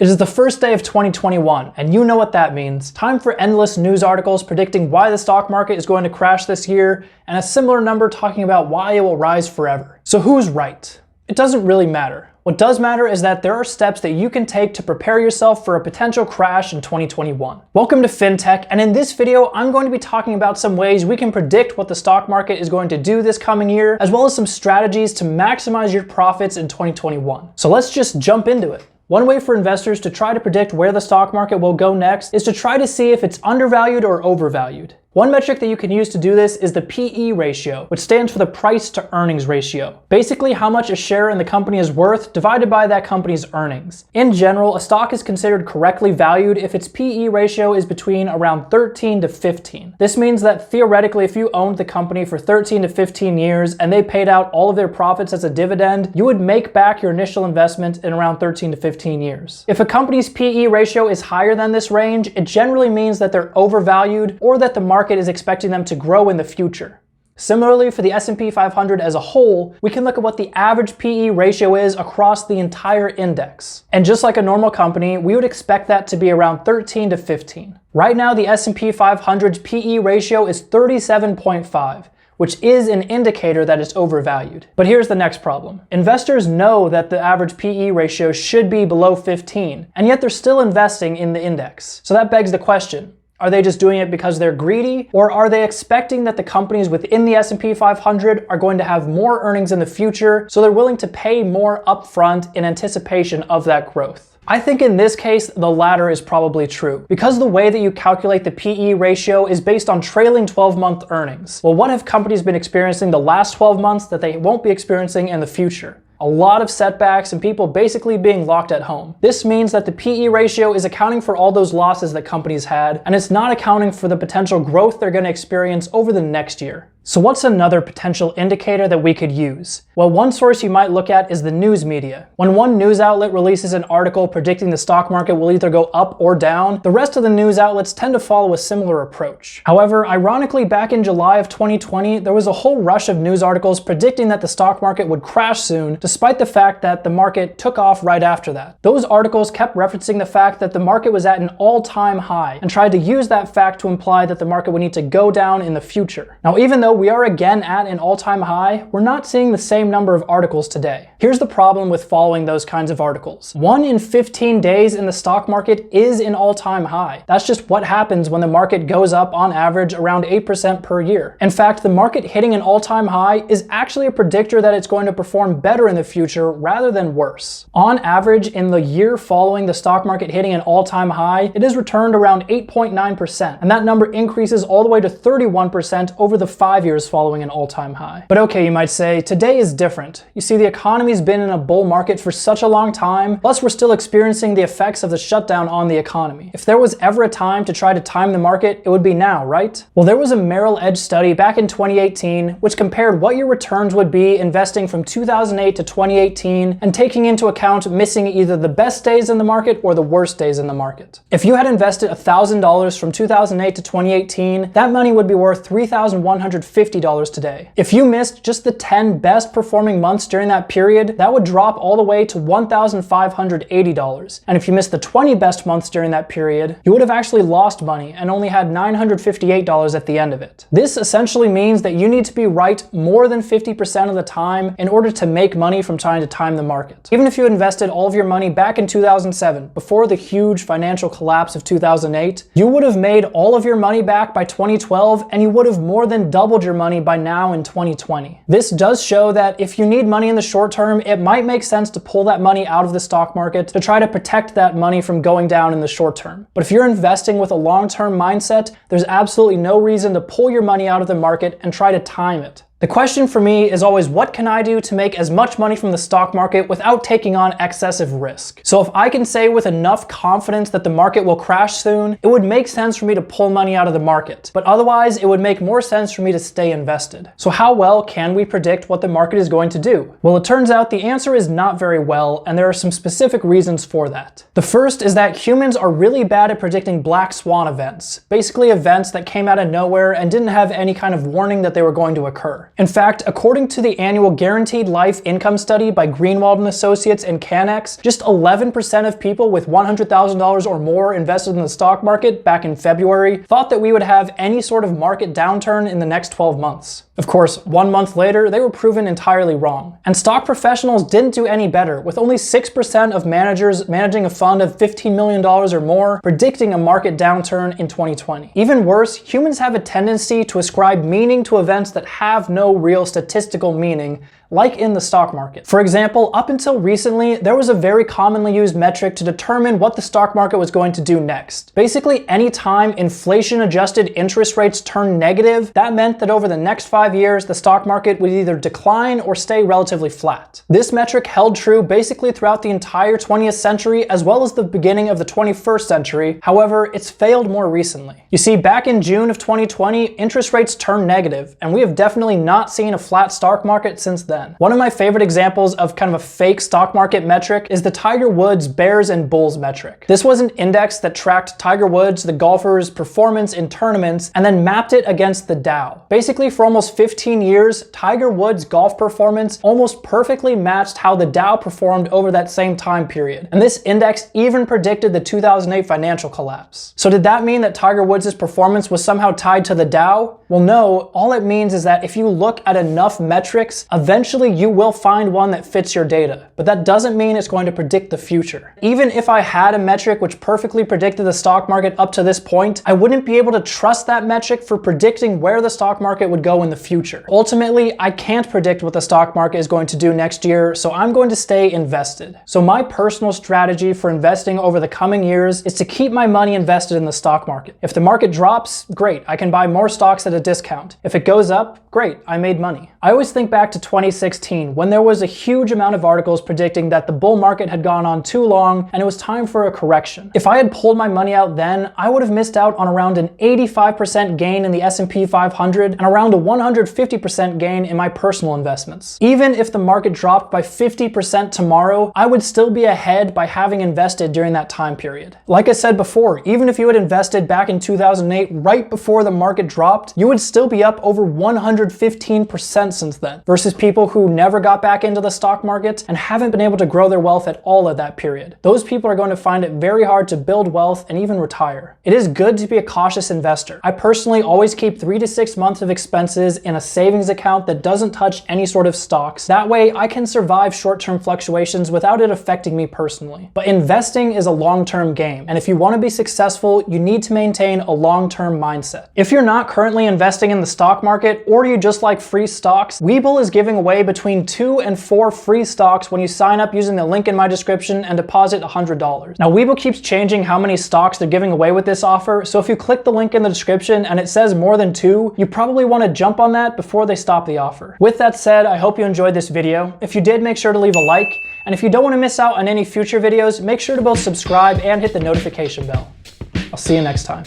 It is the first day of 2021, and you know what that means. Time for endless news articles predicting why the stock market is going to crash this year, and a similar number talking about why it will rise forever. So who's right? It doesn't really matter. What does matter is that there are steps that you can take to prepare yourself for a potential crash in 2021. Welcome to FinTech, and in this video, I'm going to be talking about some ways we can predict what the stock market is going to do this coming year, as well as some strategies to maximize your profits in 2021. So let's just jump into it. One way for investors to try to predict where the stock market will go next is to try to see if it's undervalued or overvalued. One metric that you can use to do this is the PE ratio, which stands for the price to earnings ratio. Basically, how much a share in the company is worth divided by that company's earnings. In general, a stock is considered correctly valued if its PE ratio is between around 13 to 15. This means that theoretically, if you owned the company for 13 to 15 years and they paid out all of their profits as a dividend, you would make back your initial investment in around 13 to 15 years. If a company's PE ratio is higher than this range, it generally means that they're overvalued or that the market is expecting them to grow in the future. Similarly, for the S&P 500 as a whole, we can look at what the average PE ratio is across the entire index. And just like a normal company, we would expect that to be around 13 to 15. Right now, the S&P 500's PE ratio is 37.5. which is an indicator that it's overvalued. But here's the next problem. Investors know that the average PE ratio should be below 15, and yet they're still investing in the index. So that begs the question, are they just doing it because they're greedy, or are they expecting that the companies within the S&P 500 are going to have more earnings in the future, so they're willing to pay more upfront in anticipation of that growth? I think in this case, the latter is probably true, because the way that you calculate the PE ratio is based on trailing 12-month earnings. Well, what have companies been experiencing the last 12 months that they won't be experiencing in the future? A lot of setbacks and people basically being locked at home. This means that the PE ratio is accounting for all those losses that companies had, and it's not accounting for the potential growth they're going to experience over the next year. So what's another potential indicator that we could use? Well, one source you might look at is the news media. When one news outlet releases an article predicting the stock market will either go up or down, the rest of the news outlets tend to follow a similar approach. However, ironically, back in July of 2020, there was a whole rush of news articles predicting that the stock market would crash soon, despite the fact that the market took off right after that. Those articles kept referencing the fact that the market was at an all-time high and tried to use that fact to imply that the market would need to go down in the future. Now, even though we are again at an all-time high, we're not seeing the same number of articles today. Here's the problem with following those kinds of articles. 1 in 15 days in the stock market is an all-time high. That's just what happens when the market goes up on average around 8% per year. In fact, the market hitting an all-time high is actually a predictor that it's going to perform better in the future rather than worse. On average, in the year following the stock market hitting an all-time high, it has returned around 8.9%, and that number increases all the way to 31% over the 5 years following an all-time high. But okay, you might say, today is different. You see, the economy's been in a bull market for such a long time, plus we're still experiencing the effects of the shutdown on the economy. If there was ever a time to try to time the market, it would be now, right? Well, there was a Merrill Edge study back in 2018, which compared what your returns would be investing from 2008 to 2018 and taking into account missing either the best days in the market or the worst days in the market. If you had invested $1,000 from 2008 to 2018, that money would be worth $3,150 today. If you missed just the 10 best performing months during that period, that would drop all the way to $1,580. And if you missed the 20 best months during that period, you would have actually lost money and only had $958 at the end of it. This essentially means that you need to be right more than 50% of the time in order to make money from trying to time the market. Even if you invested all of your money back in 2007, before the huge financial collapse of 2008, you would have made all of your money back by 2012, and you would have more than doubled your money by now in 2020. This does show that if you need money in the short term, it might make sense to pull that money out of the stock market to try to protect that money from going down in the short term. But if you're investing with a long-term mindset, there's absolutely no reason to pull your money out of the market and try to time it. The question for me is always, what can I do to make as much money from the stock market without taking on excessive risk? So if I can say with enough confidence that the market will crash soon, it would make sense for me to pull money out of the market. But otherwise, it would make more sense for me to stay invested. So how well can we predict what the market is going to do? Well, it turns out the answer is not very well, and there are some specific reasons for that. The first is that humans are really bad at predicting black swan events, basically events that came out of nowhere and didn't have any kind of warning that they were going to occur. In fact, according to the annual Guaranteed Life Income Study by Greenwald and Associates and Canex, just 11% of people with $100,000 or more invested in the stock market back in February thought that we would have any sort of market downturn in the next 12 months. Of course, 1 month later, they were proven entirely wrong. And stock professionals didn't do any better, with only 6% of managers managing a fund of $15 million or more predicting a market downturn in 2020. Even worse, humans have a tendency to ascribe meaning to events that have no real statistical meaning, like in the stock market. For example, up until recently, there was a very commonly used metric to determine what the stock market was going to do next. Basically, anytime inflation-adjusted interest rates turned negative, that meant that over the next 5 years, the stock market would either decline or stay relatively flat. This metric held true basically throughout the entire 20th century, as well as the beginning of the 21st century. However, it's failed more recently. You see, back in June of 2020, interest rates turned negative, and we have definitely not seen a flat stock market since then. One of my favorite examples of kind of a fake stock market metric is the Tiger Woods Bears and Bulls metric. This was an index that tracked Tiger Woods, the golfer's performance in tournaments, and then mapped it against the Dow. Basically, for almost 15 years, Tiger Woods' golf performance almost perfectly matched how the Dow performed over that same time period. And this index even predicted the 2008 financial collapse. So did that mean that Tiger Woods' performance was somehow tied to the Dow? Well, no. All it means is that if you look at enough metrics, eventually you will find one that fits your data, but that doesn't mean it's going to predict the future. Even if I had a metric which perfectly predicted the stock market up to this point, I wouldn't be able to trust that metric for predicting where the stock market would go in the future. Ultimately, I can't predict what the stock market is going to do next year, so I'm going to stay invested. So my personal strategy for investing over the coming years is to keep my money invested in the stock market. If the market drops, great, I can buy more stocks at a discount. If it goes up, great, I made money. I always think back to 2016 when there was a huge amount of articles predicting that the bull market had gone on too long and it was time for a correction. If I had pulled my money out then, I would have missed out on around an 85% gain in the S&P 500 and around a 150% gain in my personal investments. Even if the market dropped by 50% tomorrow, I would still be ahead by having invested during that time period. Like I said before, even if you had invested back in 2008 right before the market dropped, you would still be up over 115% since then, versus people who never got back into the stock market and haven't been able to grow their wealth at all at that period. Those people are going to find it very hard to build wealth and even retire. It is good to be a cautious investor. I personally always keep 3 to 6 months of expenses in a savings account that doesn't touch any sort of stocks. That way I can survive short-term fluctuations without it affecting me personally. But investing is a long-term game, and if you want to be successful, you need to maintain a long-term mindset. If you're not currently investing in the stock market, or you just like free stocks, WeBull is giving away between 2 and 4 free stocks when you sign up using the link in my description and deposit $100. Now, WeBull keeps changing how many stocks they're giving away with this offer, so if you click the link in the description and it says more than 2, you probably want to jump on that before they stop the offer. With that said, I hope you enjoyed this video. If you did, make sure to leave a like, and if you don't want to miss out on any future videos, make sure to both subscribe and hit the notification bell. I'll see you next time.